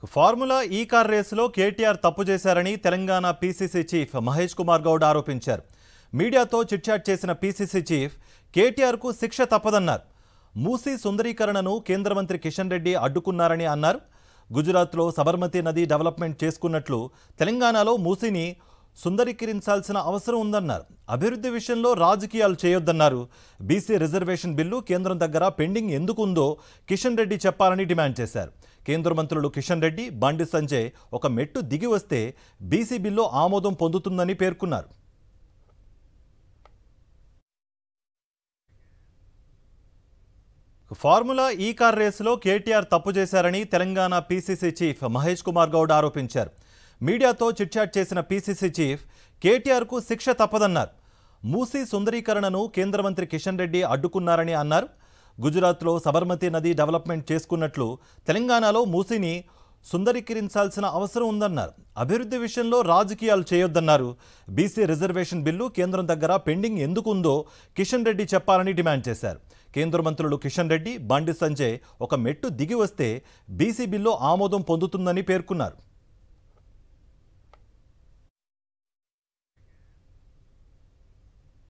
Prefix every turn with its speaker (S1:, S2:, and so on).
S1: Formula ఈ car రేసులో కేటీఆర్ తప్పు చేశారని తెలంగాణ పీసీసీ చీఫ్ మహేష్ కుమార్ గౌడ్ ఆరోపించారు. మీడియాతో చిట్చాట్ చేసిన పీసీసీ చీఫ్ కేటీఆర్కు శిక్ష తప్పదన్నారు. మూసీ సుందరీకరణను కేంద్ర మంత్రి కిషన్ రెడ్డి అడ్డుకున్నారని అన్నారు. గుజరాత్లో సబర్మతి నది డెవలప్మెంట్ చేసుకున్నట్లు తెలంగాణలో మూసీని సుందరీకరించాల్సిన అవసరం ఉందన్నారు. అభివృద్ధి విషయంలో రాజకీయాలు చేయొద్దన్నారు. బీసీ రిజర్వేషన్ బిల్లు కేంద్రం దగ్గర పెండింగ్ ఎందుకు ఉందో కిషన్ రెడ్డి చెప్పాలని డిమాండ్ చేశారు. కేంద్ర మంత్రులు కిషన్ రెడ్డి, బండి సంజయ్ ఒక మెట్టు దిగి వస్తే బీసీ బిల్లు ఆమోదం పొందుతుందని పేర్కొన్నారు. ఫార్ములా ఈ కార్ రేసులో కేటీఆర్ తప్పు చేశారని తెలంగాణ పీసీసీ చీఫ్ మహేష్ కుమార్ గౌడ్ ఆరోపించారు. మీడియాతో చిట్చాట్ చేసిన పీసీసీ చీఫ్ కేటీఆర్కు శిక్ష తప్పదన్నారు. మూసీ సుందరీకరణను కేంద్ర మంత్రి కిషన్ రెడ్డి అడ్డుకున్నారని అన్నారు. గుజరాత్లో సబర్మతి నది డెవలప్మెంట్ చేసుకున్నట్లు తెలంగాణలో మూసీని సుందరీకరించాల్సిన అవసరం ఉందన్నారు. అభివృద్ధి విషయంలో రాజకీయాలు చేయొద్దన్నారు. బీసీ రిజర్వేషన్ బిల్లు కేంద్రం దగ్గర పెండింగ్ ఎందుకు ఉందో కిషన్ రెడ్డి చెప్పాలని డిమాండ్ చేశారు. కేంద్ర మంత్రులు కిషన్ రెడ్డి, బండి సంజయ్ ఒక మెట్టు దిగి వస్తే బీసీ బిల్లు ఆమోదం పొందుతుందని పేర్కొన్నారు.